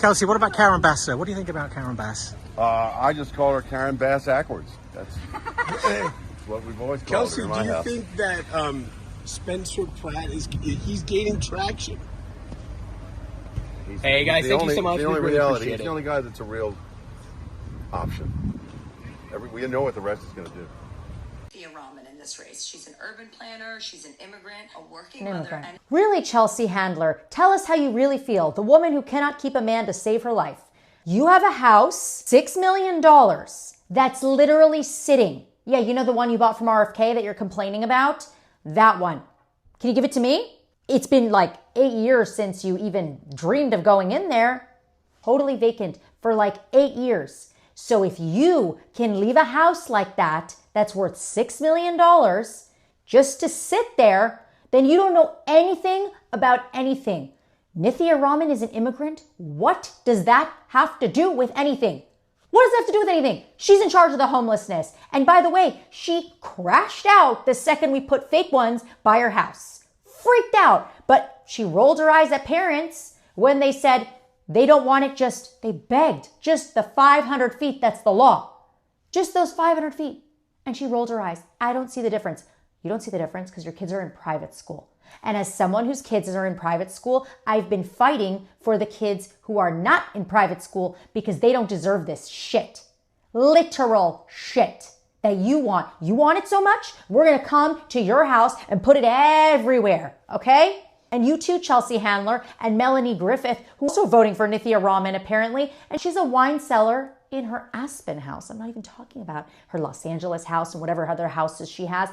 Kelsey, what about Karen Bass, sir? What do you think about Karen Bass? I just call her Karen Bass backwards. That's what we've always called Kelsey, her in do my you house. think that Spencer Pratt he's gaining traction? Hey guys, thank you so much. The We only really reality. appreciate He's it. the only guy that's a real option. We know what the rest is going to do. In this race. She's an urban planner, she's an immigrant, a working mother. And Really, Chelsea Handler, tell us how you really feel. The woman who cannot keep a man to save her life. You have a house, $6 million, that's literally sitting. Yeah, you know the one you bought from RFK that you're complaining about? That one. Can you give it to me? It's been like 8 years since you even dreamed of going in there. Totally vacant for like 8 years. So if you can leave a house like that, that's worth $6 million just to sit there, then you don't know anything about anything. Nithya Raman is an immigrant. What does that have to do with anything? What does that have to do with anything? She's in charge of the homelessness. And by the way, she crashed out the second we put fake ones by her house. Freaked out. But she rolled her eyes at parents when they said they don't want it, they begged just the 500 feet. That's the law. Just those 500 feet. And she rolled her eyes. I don't see the difference. You don't see the difference because your kids are in private school. And as someone whose kids are in private school, I've been fighting for the kids who are not in private school because they don't deserve this shit. Literal shit that you want. You want it so much, we're going to come to your house and put it everywhere. Okay? And you too, Chelsea Handler and Melanie Griffith, who's also voting for Nithya Raman apparently. And she's a wine cellar in her Aspen house. I'm not even talking about her Los Angeles house and whatever other houses she has.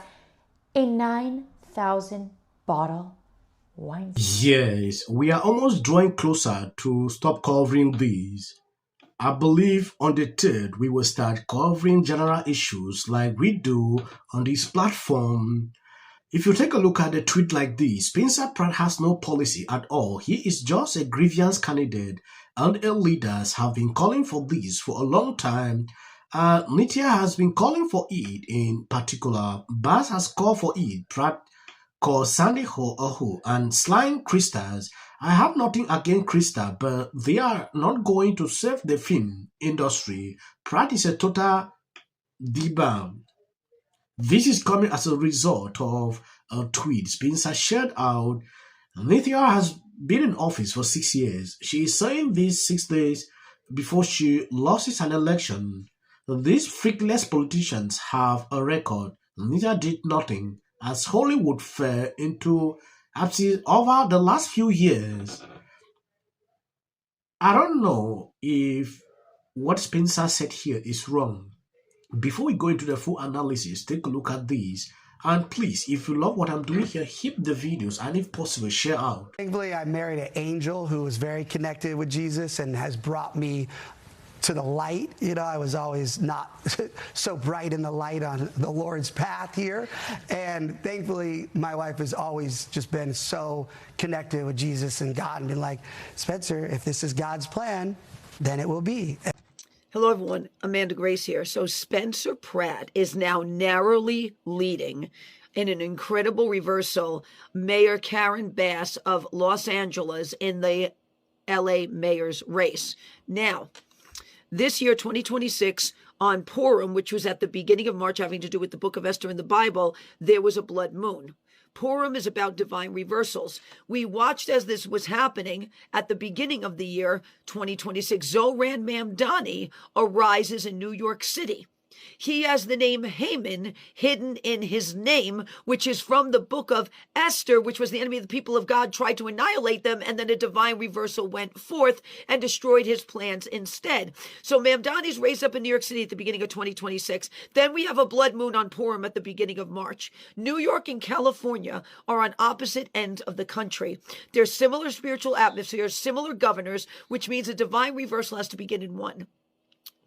A 9,000 bottle wine cellar. Yes, we are almost drawing closer to stop covering these. I believe on the 3rd, we will start covering general issues like we do on this platform. If you take a look at a tweet like this, Spencer Pratt has no policy at all. He is just a grievance candidate, and our leaders have been calling for this for a long time. Nithya has been calling for it in particular. Bass has called for it. Pratt called Sandy Ho, and Slying Kristers. I have nothing against Krista, but they are not going to save the film industry. Pratt is a total debug. This is coming as a result of a tweet Spencer shared out. Nithya has been in office for 6 years. She is saying this 6 days before she loses an election. These freakless politicians have a record. Nithya did nothing as Hollywood fell into absence over the last few years. I don't know if what Spencer said here is wrong. Before we go into the full analysis, take a look at these. And please, if you love what I'm doing here, hit the videos and if possible, share out. Thankfully, I married an angel who was very connected with Jesus and has brought me to the light. You know, I was always not so bright in the light on the Lord's path here. And thankfully, my wife has always just been so connected with Jesus and God and been like, Spencer, if this is God's plan, then it will be. Hello, everyone. Amanda Grace here. So Spencer Pratt is now narrowly leading in an incredible reversal Mayor Karen Bass of Los Angeles in the LA mayor's race. Now, this year, 2026, on Purim, which was at the beginning of March, having to do with the book of Esther in the Bible, there was a blood moon. Purim is about divine reversals. We watched as this was happening at the beginning of the year 2026. Zoran Mamdani arises in New York City. He has the name Haman hidden in his name, which is from the book of Esther, which was the enemy of the people of God, tried to annihilate them, and then a divine reversal went forth and destroyed his plans instead. So Mamdani's raised up in New York City at the beginning of 2026. Then we have a blood moon on Purim at the beginning of March. New York and California are on opposite ends of the country. There's similar spiritual atmospheres, similar governors, which means a divine reversal has to begin in one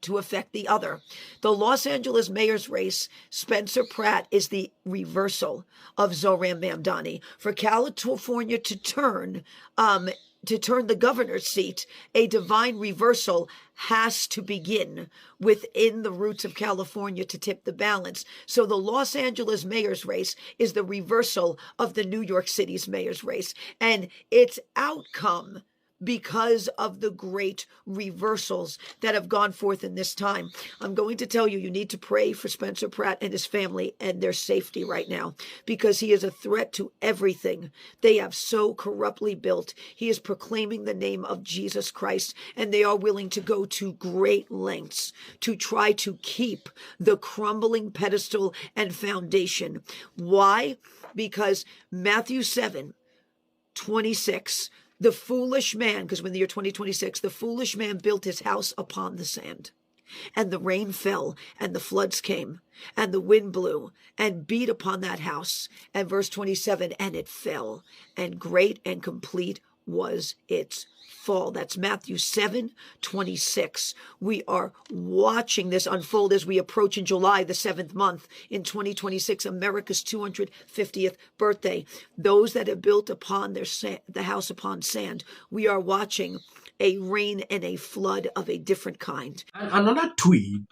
to affect the other. The Los Angeles mayor's race, Spencer Pratt is the reversal of Zoran Mamdani. For California to turn the governor's seat, a divine reversal has to begin within the roots of California to tip the balance. So the Los Angeles mayor's race is the reversal of the New York City's mayor's race. And its outcome because of the great reversals that have gone forth in this time. I'm going to tell you, you need to pray for Spencer Pratt and his family and their safety right now, because he is a threat to everything they have so corruptly built. He is proclaiming the name of Jesus Christ, and they are willing to go to great lengths to try to keep the crumbling pedestal and foundation. Why? Because Matthew 7:26, the foolish man, because when the year 2026, the foolish man built his house upon the sand, and the rain fell, and the floods came, and the wind blew, and beat upon that house. And verse 27, and it fell, and great and complete was its fall. That's Matthew 7:26. We are watching this unfold as we approach in July, the 7th month in 2026, America's 250th birthday. Those that have built upon the house upon sand, we are watching a rain and a flood of a different kind. And another tweet,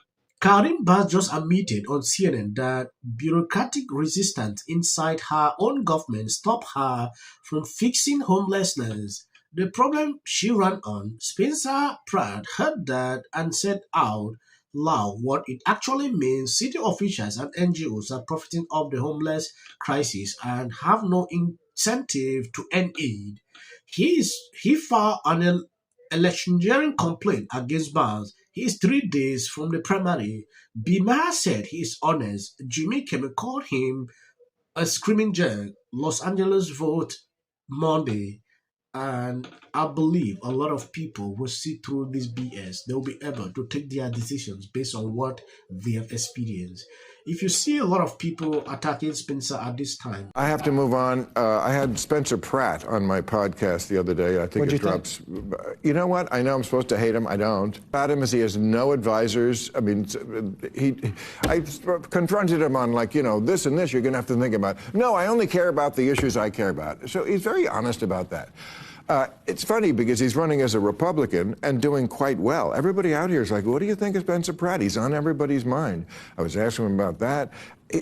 Karen Bass just admitted on CNN that bureaucratic resistance inside her own government stopped her from fixing homelessness. The problem she ran on, Spencer Pratt heard that and said out loud what it actually means. City officials and NGOs are profiting off the homeless crisis and have no incentive to end it. He filed an electioneering complaint against Barnes. He is 3 days from the primary. Maher said he is honest. Jimmy Kimmel called him a screaming jerk. Los Angeles vote Monday. And I believe a lot of people will see through this BS. They'll be able to take their decisions based on what they have experienced. If you see a lot of people attacking Spencer at this time, I have to move on. I had Spencer Pratt on my podcast the other day. I think it drops. You know what? I know I'm supposed to hate him. I don't. About him is he has no advisors. I mean, I confronted him on this and this. You're going to have to think about. No, I only care about the issues I care about. So he's very honest about that. It's funny because he's running as a Republican and doing quite well. Everybody out here is like, what do you think of Spencer Pratt? He's on everybody's mind. I was asking him about that.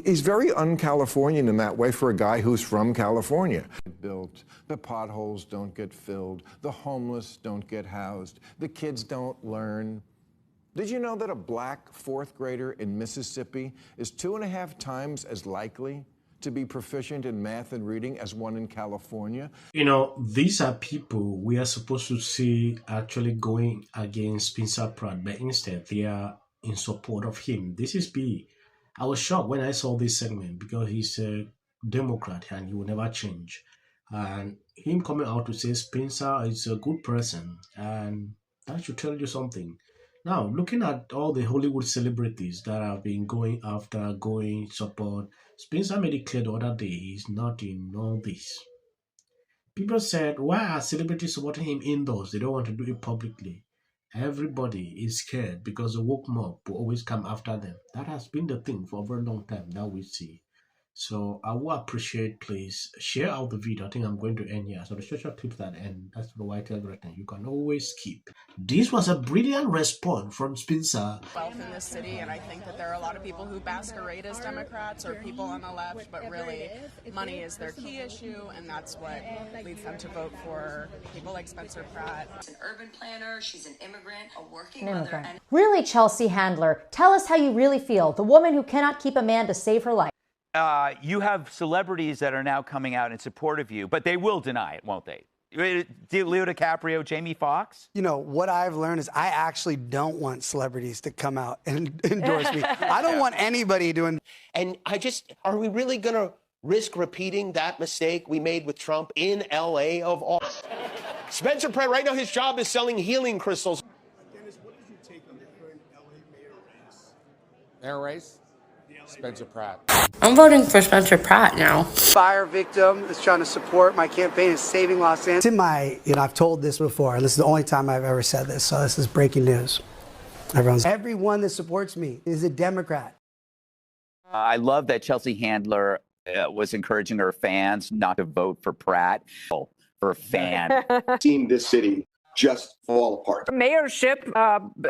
He's very un-Californian in that way for a guy who's from California. Built, the potholes don't get filled, the homeless don't get housed, the kids don't learn. Did you know that a black 4th grader in Mississippi is 2.5 times as likely to be proficient in math and reading as one in California? These are people we are supposed to see actually going against Spencer Pratt, but instead they are in support of him. This is B. I was shocked when I saw this segment because he's a Democrat and he will never change. And him coming out to say Spencer is a good person, and that should tell you something. Now, looking at all the Hollywood celebrities that have been going after, support, Spencer made it clear the other day he's not in all this. People said, why are celebrities supporting him indoors? They don't want to do it publicly. Everybody is scared because the woke mob will always come after them. That has been the thing for a very long time that we see. So I will appreciate, please share out the video. I think I'm going to end here. So the social tips that end, that's the white everything. You can always skip. This was a brilliant response from Spencer. Wealth in this city, and I think that there are a lot of people who masquerade as Democrats or people on the left, but really money is their key issue, and that's what leads them to vote for people like Spencer Pratt. She's an urban planner, she's an immigrant, a working mother. And Really, Chelsea Handler, tell us how you really feel. The woman who cannot keep a man to save her life. You have celebrities that are now coming out in support of you, but they will deny it, won't they? Leo DiCaprio, Jamie Foxx? What I've learned is I actually don't want celebrities to come out and endorse me. I don't want anybody to. And are we really going to risk repeating that mistake we made with Trump in L.A. of all? Spencer Pratt, right now his job is selling healing crystals. Dennis, what is your take on the current L.A. mayor race? Mayor race? Spencer Pratt. I'm voting for Spencer Pratt now. Fire victim is trying to support my campaign is saving Los Angeles. In my, I've told this before, and this is the only time I've ever said this, so this is breaking news. Everyone that supports me is a Democrat. I love that Chelsea Handler was encouraging her fans not to vote for Pratt. For a fan. Seen this city just fall apart. Mayorship,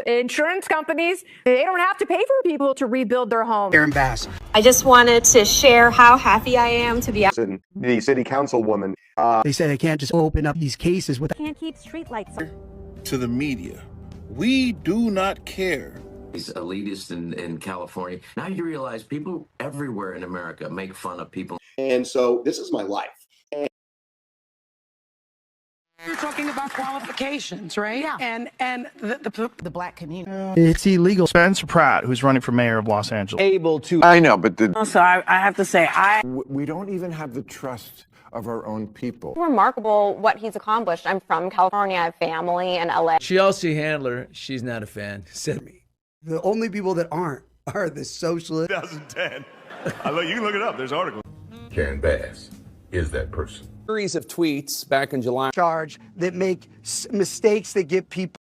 insurance companies, they don't have to pay for people to rebuild their homes. Karen Bass. I just wanted to share how happy I am to be out. The city councilwoman. They said I can't just open up these cases with. Can't keep streetlights. To the media, we do not care. He's elitist in California. Now you realize people everywhere in America make fun of people. And so this is my life. You're talking about qualifications, right? Yeah. And the black community. It's illegal. Spencer Pratt, who's running for mayor of Los Angeles. Able to. I know, but Also, I have to say, we don't even have the trust of our own people. Remarkable what he's accomplished. I'm from California. I have family in LA. Chelsea Handler, she's not a fan. Said me. The only people that aren't are the socialists. 2010. You can look it up. There's articles. Karen Bass is that person. Series of tweets back in July. Charge that make mistakes that get people.